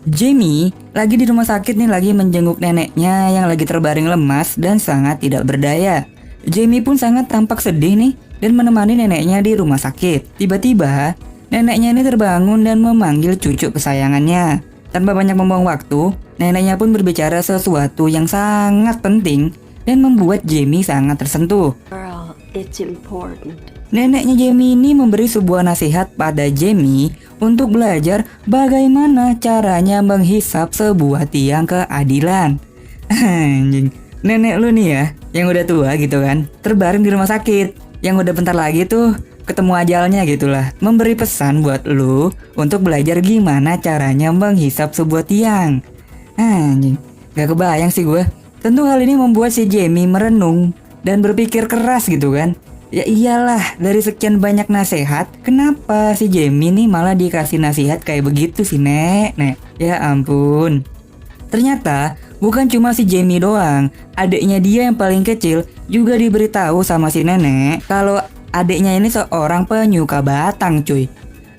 Jamie lagi di rumah sakit nih, lagi menjenguk neneknya yang lagi terbaring lemas dan sangat tidak berdaya. Jamie pun sangat tampak sedih nih dan menemani neneknya di rumah sakit. Tiba-tiba neneknya ini terbangun dan memanggil cucu kesayangannya. Tanpa banyak membuang waktu, neneknya pun berbicara sesuatu yang sangat penting dan membuat Jamie sangat tersentuh. Girl, it's important. Neneknya Jamie ini memberi sebuah nasihat pada Jamie untuk belajar bagaimana caranya menghisap sebuah tiang keadilan. Anjing, nenek lu nih ya, yang udah tua gitu kan, terbaring di rumah sakit, yang udah bentar lagi tuh ketemu ajalnya gitulah, memberi pesan buat lu untuk belajar gimana caranya menghisap sebuah tiang. Anjing, gak kebayang sih gue. Tentu hal ini membuat si Jamie merenung dan berpikir keras gitu kan. Ya iyalah, dari sekian banyak nasihat, kenapa si Jamie nih malah dikasih nasihat kayak begitu sih, Nek? Ya ampun. Ternyata bukan cuma si Jamie doang, adiknya dia yang paling kecil juga diberitahu sama si nenek kalau adiknya ini seorang penyuka batang, cuy.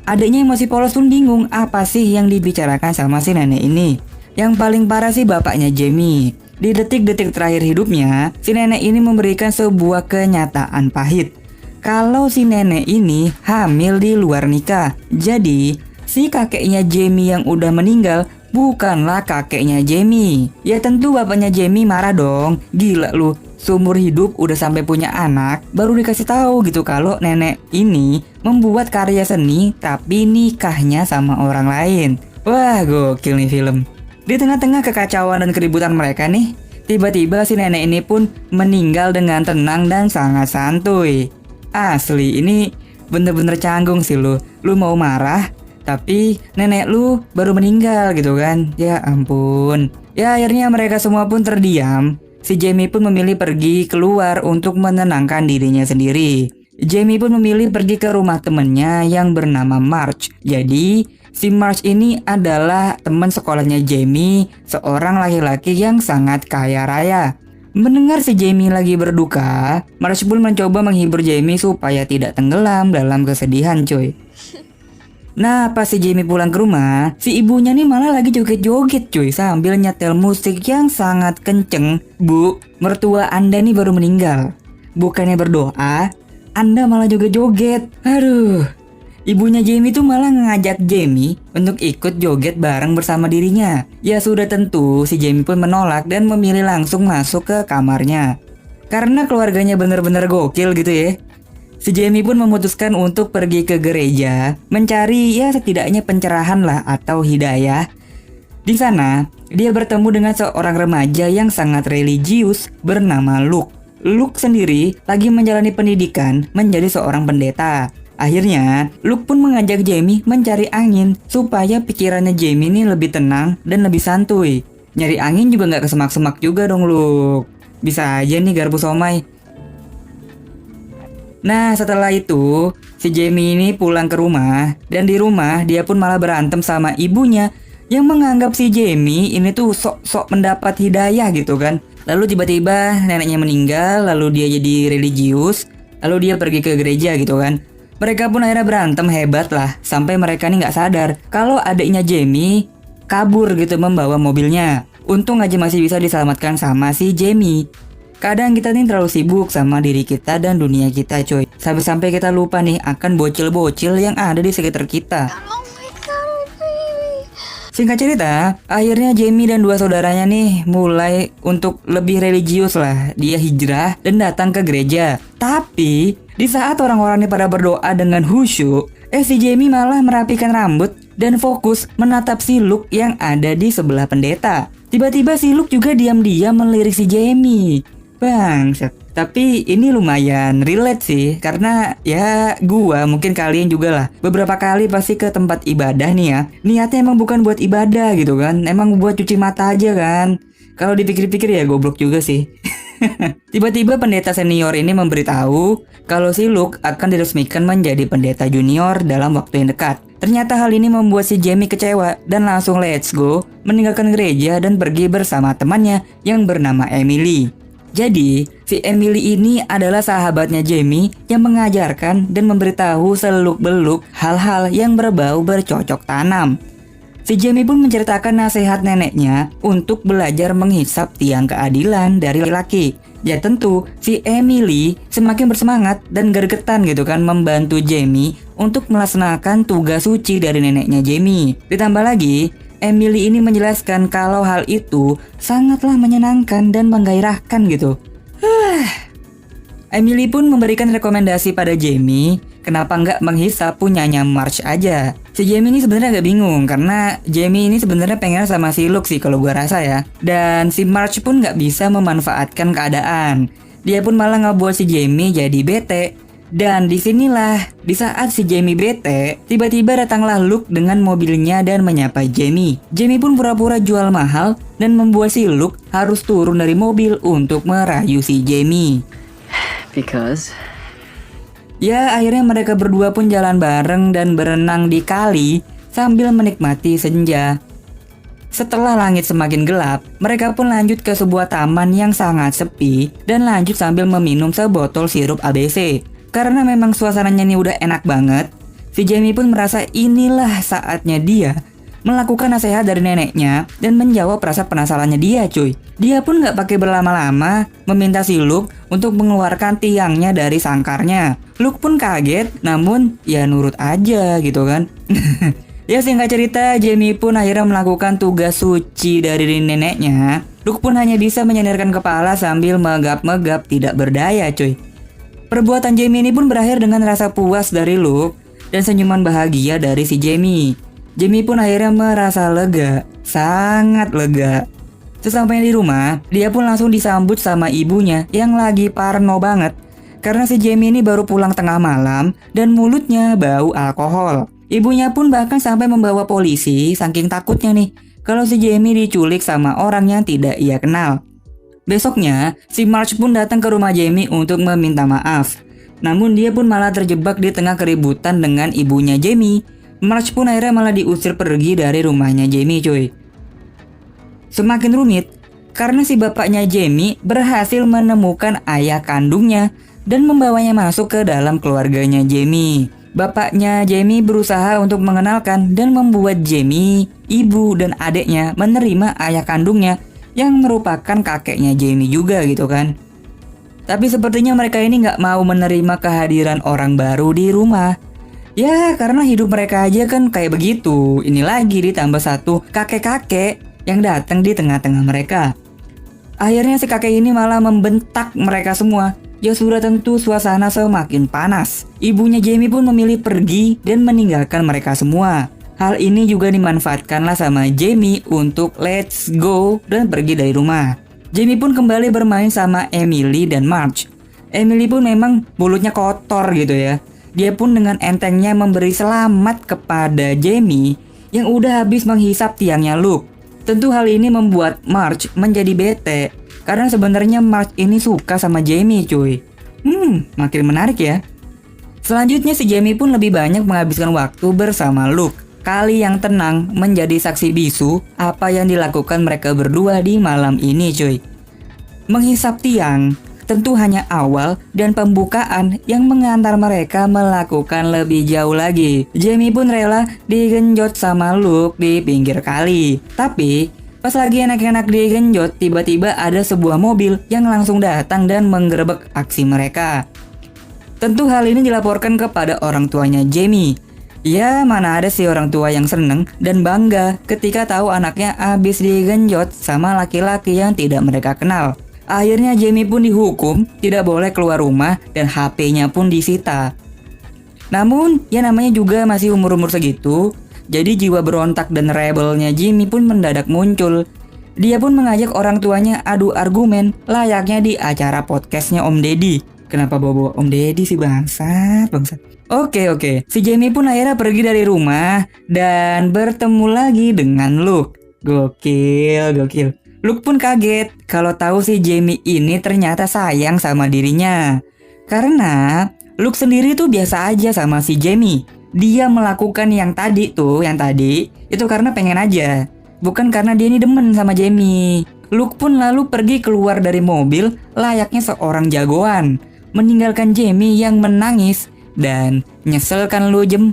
Adiknya yang masih polos pun bingung apa sih yang dibicarakan sama si nenek ini. Yang paling parah sih bapaknya Jamie. Di detik-detik terakhir hidupnya, si nenek ini memberikan sebuah kenyataan pahit. Kalau si nenek ini hamil di luar nikah. Jadi, si kakeknya Jamie yang udah meninggal bukanlah kakeknya Jamie. Ya tentu bapaknya Jamie marah dong. Gila lu, seumur hidup udah sampai punya anak, baru dikasih tahu gitu kalau nenek ini membuat karya seni tapi nikahnya sama orang lain. Wah, gokil nih film. Di tengah-tengah kekacauan dan keributan mereka nih, tiba-tiba si nenek ini pun meninggal dengan tenang dan sangat santuy. Asli, ini bener-bener canggung sih lu. Lu mau marah, tapi nenek lu baru meninggal gitu kan. Ya ampun. Ya akhirnya mereka semua pun terdiam. Si Jamie pun memilih pergi keluar untuk menenangkan dirinya sendiri. Jamie pun memilih pergi ke rumah temennya yang bernama Marge. Jadi si Marge ini adalah teman sekolahnya Jamie, seorang laki-laki yang sangat kaya raya. Mendengar si Jamie lagi berduka, Marge pun mencoba menghibur Jamie supaya tidak tenggelam dalam kesedihan, cuy. Nah, pas si Jamie pulang ke rumah, si ibunya nih malah lagi joget-joget cuy sambil nyetel musik yang sangat kenceng. Bu, mertua Anda nih baru meninggal. Bukannya berdoa, Anda malah joget-joget. Aduh. Ibunya Jamie tuh malah ngajak Jamie untuk ikut joget bareng bersama dirinya. Ya sudah tentu, si Jamie pun menolak dan memilih langsung masuk ke kamarnya. Karena keluarganya bener-bener gokil gitu ya. Si Jamie pun memutuskan untuk pergi ke gereja, mencari ya setidaknya pencerahan lah atau hidayah. Di sana, dia bertemu dengan seorang remaja yang sangat religius bernama Luke. Luke sendiri lagi menjalani pendidikan menjadi seorang pendeta. Akhirnya, Luke pun mengajak Jamie mencari angin supaya pikirannya Jamie ini lebih tenang dan lebih santuy. Nyari angin juga nggak kesemak-semak juga dong Luke. Bisa aja nih garpu somai. Nah setelah itu, si Jamie ini pulang ke rumah, dan di rumah dia pun malah berantem sama ibunya yang menganggap si Jamie ini tuh sok-sok mendapat hidayah gitu kan. Lalu tiba-tiba neneknya meninggal, lalu dia jadi religius, lalu dia pergi ke gereja gitu kan. Mereka pun akhirnya berantem hebat lah, sampai mereka nih nggak sadar kalau adiknya Jamie kabur gitu membawa mobilnya. Untung aja masih bisa diselamatkan sama si Jamie. Kadang kita nih terlalu sibuk sama diri kita dan dunia kita coy, sampai-sampai kita lupa nih akan bocil-bocil yang ada di sekitar kita. Singkat cerita, akhirnya Jamie dan dua saudaranya nih mulai untuk lebih religius lah. Dia hijrah dan datang ke gereja. Tapi di saat orang-orang ini pada berdoa dengan khusyuk, si Jamie malah merapikan rambut dan fokus menatap si Luke yang ada di sebelah pendeta. Tiba-tiba si Luke juga diam-diam melirik si Jamie. Bangsat. Tapi ini lumayan relate sih, karena ya gua, mungkin kalian juga lah, beberapa kali pasti ke tempat ibadah nih ya, niatnya emang bukan buat ibadah gitu kan, emang buat cuci mata aja kan. Kalau dipikir-pikir ya goblok juga sih. Tiba-tiba pendeta senior ini memberitahu kalau si Luke akan diresmikan menjadi pendeta junior dalam waktu yang dekat. Ternyata hal ini membuat si Jamie kecewa dan langsung let's go meninggalkan gereja dan pergi bersama temannya yang bernama Emily. Jadi, si Emily ini adalah sahabatnya Jamie yang mengajarkan dan memberitahu seluk-beluk hal-hal yang berbau bercocok tanam. Si Jamie pun menceritakan nasihat neneknya untuk belajar menghisap tiang keadilan dari laki-laki. Ya tentu, si Emily semakin bersemangat dan gergetan gitu kan membantu Jamie untuk melaksanakan tugas suci dari neneknya Jamie. Ditambah lagi, Emily ini menjelaskan kalau hal itu sangatlah menyenangkan dan menggairahkan gitu. Emily pun memberikan rekomendasi pada Jamie, kenapa nggak menghisap punyanya Marge aja. Si Jamie ini sebenarnya agak bingung karena Jamie ini sebenarnya pengen sama si Luke sih kalau gua rasa ya. Dan si Marge pun nggak bisa memanfaatkan keadaan. Dia pun malah ngebuat si Jamie jadi bete. Dan disinilah, di saat si Jamie bete, tiba-tiba datanglah Luke dengan mobilnya dan menyapa Jamie. Jamie pun pura-pura jual mahal dan membuat si Luke harus turun dari mobil untuk merayu si Jamie. Because Ya, akhirnya mereka berdua pun jalan bareng dan berenang di kali sambil menikmati senja. Setelah langit semakin gelap, mereka pun lanjut ke sebuah taman yang sangat sepi dan lanjut sambil meminum sebotol sirup ABC. Karena memang suasananya ini udah enak banget, si Jamie pun merasa inilah saatnya dia melakukan nasihat dari neneknya dan menjawab rasa penasarannya dia cuy. Dia pun gak pakai berlama-lama meminta si Luke untuk mengeluarkan tiangnya dari sangkarnya. Luke pun kaget, namun ya nurut aja gitu kan. Ya singkat cerita, Jamie pun akhirnya melakukan tugas suci dari neneknya. Luke pun hanya bisa menyandarkan kepala sambil megap-megap tidak berdaya cuy. Perbuatan Jamie ini pun berakhir dengan rasa puas dari Luke dan senyuman bahagia dari si Jamie. Jamie pun akhirnya merasa lega, sangat lega. Sesampainya di rumah, dia pun langsung disambut sama ibunya yang lagi parno banget. Karena si Jamie ini baru pulang tengah malam dan mulutnya bau alkohol. Ibunya pun bahkan sampai membawa polisi saking takutnya nih kalau si Jamie diculik sama orang yang tidak ia kenal. Besoknya, si Marge pun datang ke rumah Jamie untuk meminta maaf. Namun dia pun malah terjebak di tengah keributan dengan ibunya Jamie. Marge pun akhirnya malah diusir pergi dari rumahnya Jamie cuy. Semakin rumit karena si bapaknya Jamie berhasil menemukan ayah kandungnya dan membawanya masuk ke dalam keluarganya Jamie. Bapaknya Jamie berusaha untuk mengenalkan dan membuat Jamie, ibu dan adiknya menerima ayah kandungnya yang merupakan kakeknya Jamie juga gitu kan. Tapi sepertinya mereka ini gak mau menerima kehadiran orang baru di rumah. Ya karena hidup mereka aja kan kayak begitu. Ini lagi ditambah satu kakek-kakek yang datang di tengah-tengah mereka. Akhirnya si kakek ini malah membentak mereka semua. Ya sudah tentu suasana semakin panas. Ibunya Jamie pun memilih pergi dan meninggalkan mereka semua. Hal ini juga dimanfaatkanlah sama Jamie untuk let's go dan pergi dari rumah. Jamie pun kembali bermain sama Emily dan Marge. Emily pun memang mulutnya kotor gitu ya. Dia pun dengan entengnya memberi selamat kepada Jamie yang udah habis menghisap tiangnya Luke. Tentu hal ini membuat Marge menjadi bete karena sebenarnya Marge ini suka sama Jamie cuy. Makin menarik ya. Selanjutnya si Jamie pun lebih banyak menghabiskan waktu bersama Luke. Kali yang tenang menjadi saksi bisu apa yang dilakukan mereka berdua di malam ini cuy. Menghisap tiang tentu hanya awal dan pembukaan yang mengantar mereka melakukan lebih jauh lagi. Jamie pun rela digenjot sama Luke di pinggir kali. Tapi pas lagi enak-enak digenjot, tiba-tiba ada sebuah mobil yang langsung datang dan menggerebek aksi mereka. Tentu hal ini dilaporkan kepada orang tuanya Jamie. Ya mana ada sih orang tua yang seneng dan bangga ketika tahu anaknya habis digenjot sama laki-laki yang tidak mereka kenal. Akhirnya Jamie pun dihukum tidak boleh keluar rumah dan HP-nya pun disita. Namun ya namanya juga masih umur-umur segitu, jadi jiwa berontak dan rebelnya Jamie pun mendadak muncul. Dia pun mengajak orang tuanya adu argumen layaknya di acara podcastnya Om Deddy. Kenapa bawa Om Deddy sih bangsat. Oke. Si Jamie pun akhirnya pergi dari rumah dan bertemu lagi dengan Luke. Gokil. Luke pun kaget kalau tahu si Jamie ini ternyata sayang sama dirinya. Karena Luke sendiri tuh biasa aja sama si Jamie. Dia melakukan yang tadi itu karena pengen aja. Bukan karena dia ini demen sama Jamie. Luke pun lalu pergi keluar dari mobil layaknya seorang jagoan. Meninggalkan Jamie yang menangis dan nyesel kan lu Jem.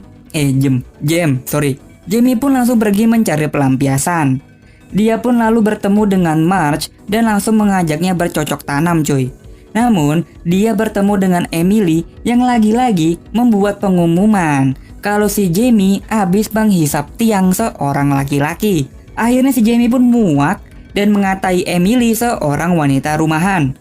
Jamie pun langsung pergi mencari pelampiasan. Dia pun lalu bertemu dengan Marge dan langsung mengajaknya bercocok tanam cuy. Namun, dia bertemu dengan Emily yang lagi-lagi membuat pengumuman kalau si Jamie habis menghisap tiang seorang laki-laki. Akhirnya si Jamie pun muak dan mengatai Emily seorang wanita rumahan.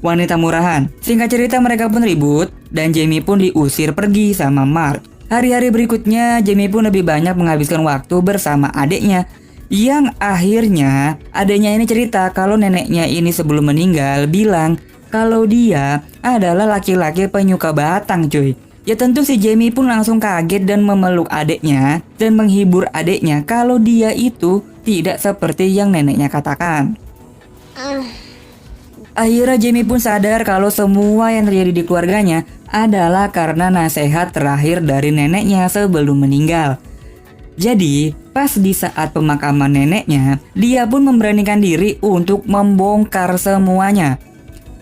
Wanita murahan. Singkat cerita mereka pun ribut dan Jamie pun diusir pergi sama Marge. Hari-hari berikutnya Jamie pun lebih banyak menghabiskan waktu bersama adiknya. Yang akhirnya adiknya ini cerita kalau neneknya ini sebelum meninggal bilang kalau dia adalah laki-laki penyuka batang cuy. Ya tentu si Jamie pun langsung kaget dan memeluk adiknya dan menghibur adiknya kalau dia itu tidak seperti yang neneknya katakan. Akhirnya Jamie pun sadar kalau semua yang terjadi di keluarganya adalah karena nasihat terakhir dari neneknya sebelum meninggal. Jadi, pas di saat pemakaman neneknya, dia pun memberanikan diri untuk membongkar semuanya.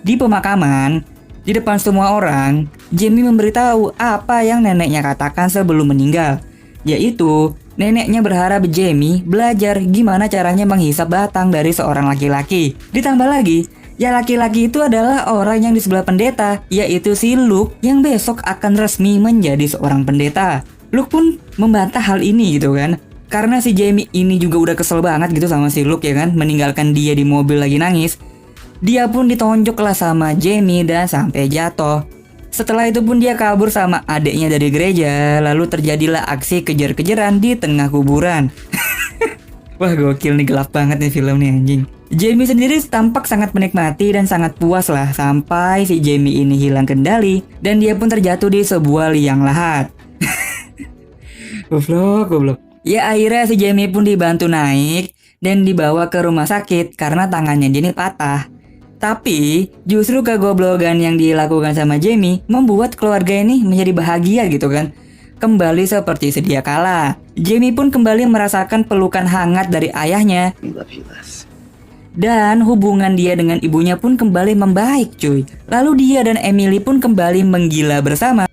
Di pemakaman, di depan semua orang, Jamie memberitahu apa yang neneknya katakan sebelum meninggal, yaitu neneknya berharap Jamie belajar gimana caranya menghisap batang dari seorang laki-laki. Ditambah lagi, ya laki-laki itu adalah orang yang di sebelah pendeta, yaitu si Luke yang besok akan resmi menjadi seorang pendeta. Luke pun membantah hal ini gitu kan. Karena si Jamie ini juga udah kesel banget gitu sama si Luke ya kan, meninggalkan dia di mobil lagi nangis. Dia pun ditonjok lah sama Jamie dan sampai jatuh. Setelah itu pun dia kabur sama adiknya dari gereja. Lalu terjadilah aksi kejar-kejaran di tengah kuburan. Wah gokil nih, gelap banget nih film nih anjing. Jamie sendiri tampak sangat menikmati dan sangat puas lah sampai si Jamie ini hilang kendali dan dia pun terjatuh di sebuah liang lahat. Goblok. Ya akhirnya si Jamie pun dibantu naik dan dibawa ke rumah sakit karena tangannya Jenny patah. Tapi justru kegoblokan yang dilakukan sama Jamie membuat keluarga ini menjadi bahagia gitu kan. Kembali seperti sedia kala. Jamie pun kembali merasakan pelukan hangat dari ayahnya. We love you, Les. Dan hubungan dia dengan ibunya pun kembali membaik cuy. Lalu dia dan Emily pun kembali menggila bersama